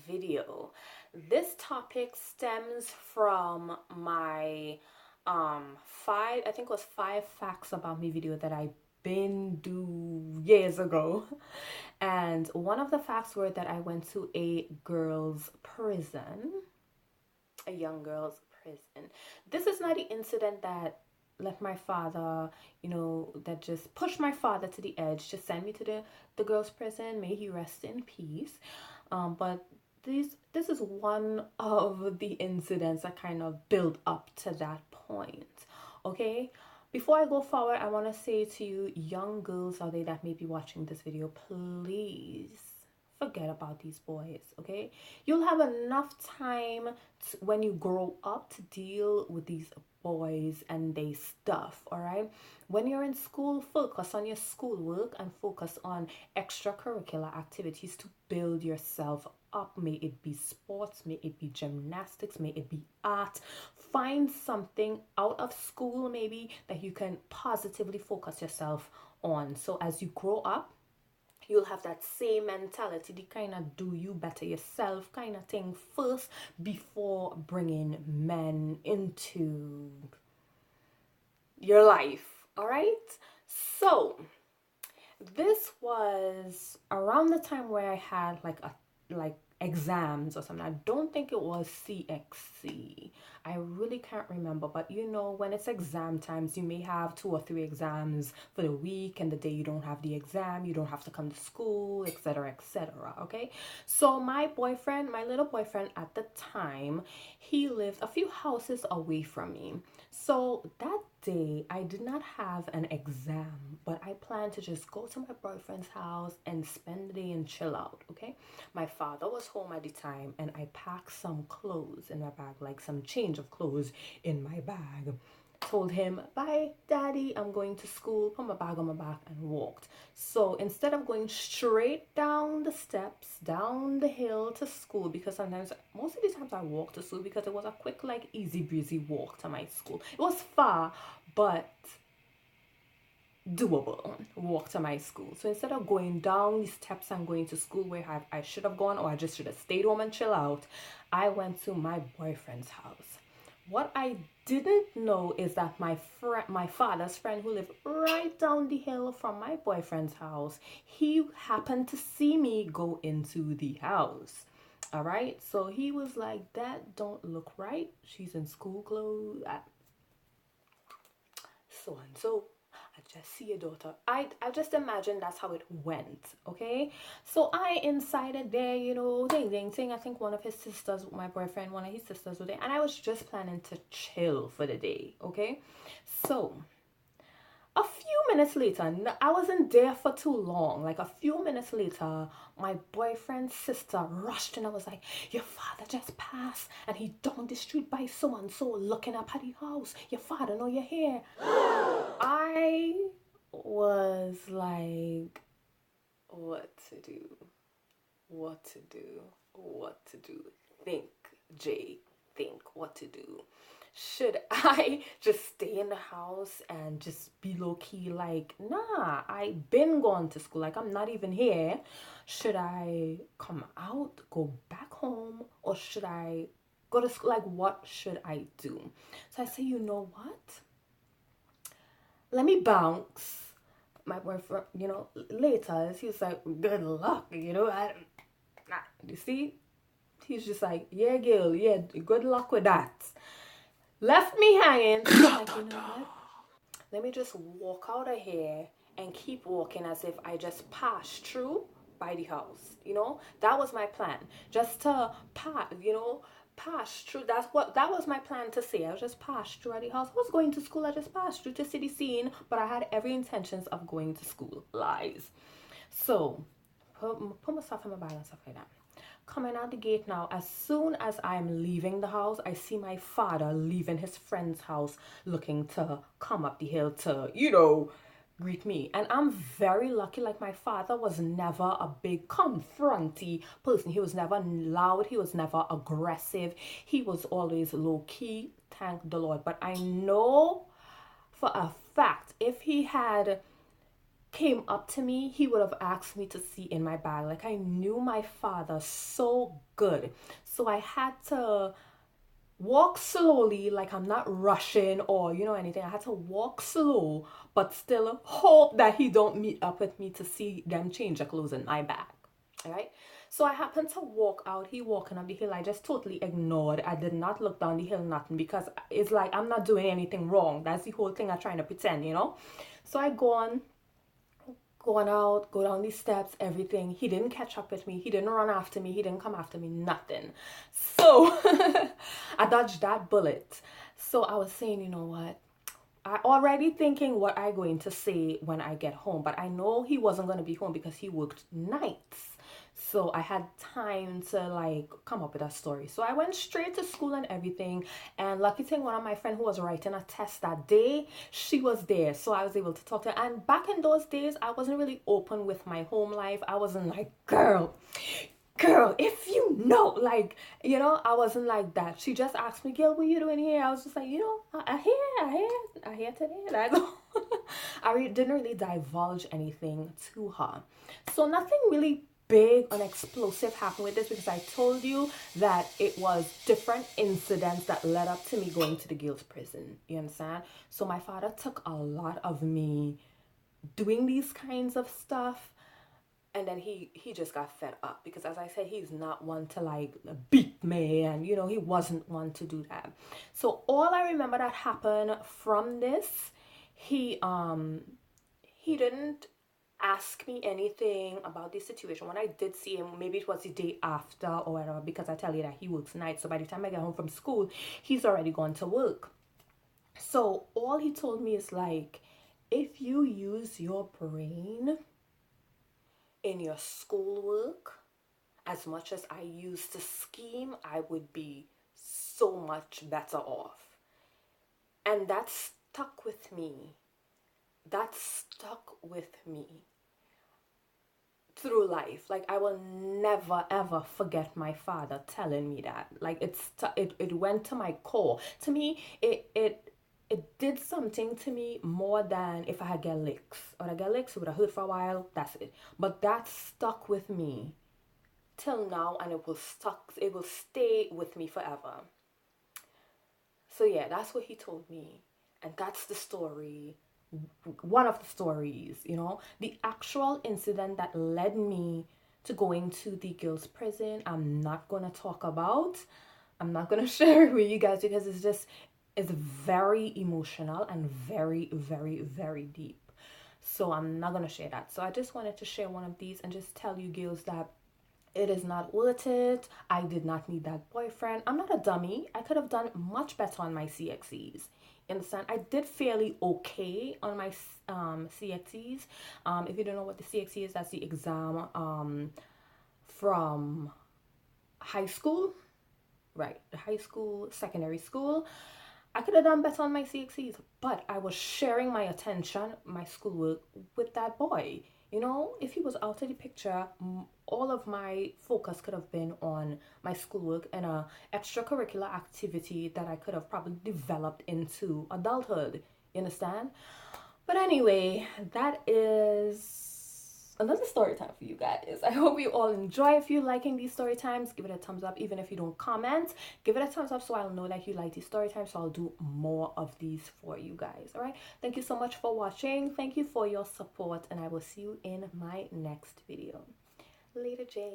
video. This topic stems from my five, I think it was five facts about me video that I been do years ago. And one of the facts were that I went to a girls' prison, a young girls' prison. This is not the incident that let my father, that just pushed my father to the edge to send me to the girls' prison. May he rest in peace. But this is one of the incidents that kind of build up to that point. Okay? Before I go forward, I want to say to you, young girls out there that may be watching this video, please forget about these boys, okay? You'll have enough time when you grow up to deal with these boys and they stuff, all right? When you're in school, focus on your schoolwork and focus on extracurricular activities to build yourself up. May it be sports, may it be gymnastics, may it be art. Find something out of school maybe that you can positively focus yourself on. So as you grow up, you'll have that same mentality, the kind of do you better yourself kind of thing first before bringing men into your life. All right? So, this was around the time where I had like exams or something. I don't think it was CXC. I really can't remember, but when it's exam times, you may have 2 or 3 exams for the week, and the day you don't have the exam, you don't have to come to school, etc., etc. Okay, so my little boyfriend at the time, he lived a few houses away from me. So that day, I did not have an exam, but I planned to just go to my boyfriend's house and spend the day and chill out, okay? My father was home at the time, and I packed some clothes in my bag, like some change of clothes in my bag. Told him, bye, daddy, I'm going to school, put my bag on my back, and walked. So instead of going straight down the steps, down the hill to school, because most of the times I walked to school because it was a quick, like, easy breezy walk to my school. It was far, but doable walk to my school. So instead of going down the steps and going to school where I should have gone, or I just should have stayed home and chill out, I went to my boyfriend's house. What I didn't know is that my father's friend, who lived right down the hill from my boyfriend's house, he happened to see me go into the house. All right, so he was like, "That don't look right. She's in school clothes, so and so. I just see your daughter." I just imagine that's how it went, okay? So I incited there, ding ding ding. I think one of his sisters, my boyfriend, one of his sisters were there, and I was just planning to chill for the day, okay? So a few minutes later, I wasn't there for too long. Like a few minutes later, my boyfriend's sister rushed and I was like, "Your father just passed and he down the street by so and so looking up at the house. Your father know you're here." I was like, what to do? What to do? What to do? Think, Jay, think what to do. Should I just stay in the house and just be low key? Like, nah, I been gone to school. Like, I'm not even here. Should I come out, go back home, or should I go to school? Like, what should I do? So I say, you know what? Let me bounce. My boyfriend, later, he was like, "Good luck," you see? He's just like, "Yeah, girl, yeah, good luck with that." Left me hanging. Like, you know what? Let me just walk out of here and keep walking as if I just passed through by the house. That was my plan. Just to pass through. That was my plan to say. I was just pass through at the house. I was going to school. I just passed through to see the scene, but I had every intentions of going to school. Lies. So put my stuff in my bag and stuff like that. Coming out the gate now, as soon as I'm leaving the house, I see my father leaving his friend's house looking to come up the hill to, greet me. And I'm very lucky. Like, my father was never a big confronty person. He was never loud. He was never aggressive. He was always low key, thank the Lord. But I know for a fact, if he had came up to me, he would have asked me to see in my bag. Like, I knew my father so good. So I had to walk slowly, like I'm not rushing or anything. I had to walk slow, but still hope that he don't meet up with me to see them change the clothes in my bag. All right. So I happened to walk out. He walking up the hill. I just totally ignored. I did not look down the hill, nothing, because it's like I'm not doing anything wrong. That's the whole thing I'm trying to pretend. So I go on, going out, go down these steps, everything. He didn't catch up with me. He didn't run after me. He didn't come after me, nothing. So I dodged that bullet. So I was saying, you know what? I already thinking what I going to say when I get home, but I know he wasn't going to be home because he worked nights. So I had time to like come up with a story. So I went straight to school and everything. And lucky thing, one of my friends who was writing a test that day, she was there. So I was able to talk to her. And back in those days, I wasn't really open with my home life. I wasn't like, girl, if you know, like, I wasn't like that. She just asked me, Gil, what you doing here? I was just like, I hear today. And I go, didn't really divulge anything to her. So nothing really big and explosive happened with this, because I told you that it was different incidents that led up to me going to the girls' prison. You understand? So my father took a lot of me doing these kinds of stuff, and then he just got fed up, because as I said, he's not one to like beat me, and he wasn't one to do that. So all I remember that happened from this, he didn't ask me anything about this situation. When I did see him, maybe it was the day after or whatever, because I tell you that he works nights, so by the time I get home from school, he's already gone to work. So all he told me is like, if you use your brain in your schoolwork as much as I used to scheme, I would be so much better off. And that stuck with me. That stuck with me through life. Like, I will never ever forget my father telling me that. Like, it went to my core. To me, it did something to me more than if I had get licks. Or I get licks, it would have hurt for a while, that's it. But that stuck with me till now, and it will stay with me forever. So yeah, that's what he told me. And that's the story. One of the stories, the actual incident that led me to going to the girls' prison, I'm not gonna talk about. I'm not gonna share it with you guys, because it's very emotional and very, very, very deep. So I'm not gonna share that. So I just wanted to share one of these and just tell you girls that it is not worth it. I did not need that boyfriend. I'm not a dummy. I could have done much better on my CXEs. You understand? I did fairly okay on my CXEs. If you don't know what the CXE is, that's the exam from high school. Right, the high school, secondary school. I could have done better on my CXCs, but I was sharing my attention, my schoolwork, with that boy. If he was out of the picture, all of my focus could have been on my schoolwork and a extracurricular activity that I could have probably developed into adulthood. You understand? But anyway, that is another story time for you guys. I hope you all enjoy. If you're liking these story times, give it a thumbs up. Even if you don't comment, give it a thumbs up so I'll know that you like these story times, so I'll do more of these for you guys. All right, thank you so much for watching. Thank you for your support, and I will see you in my next video. Later, Jane.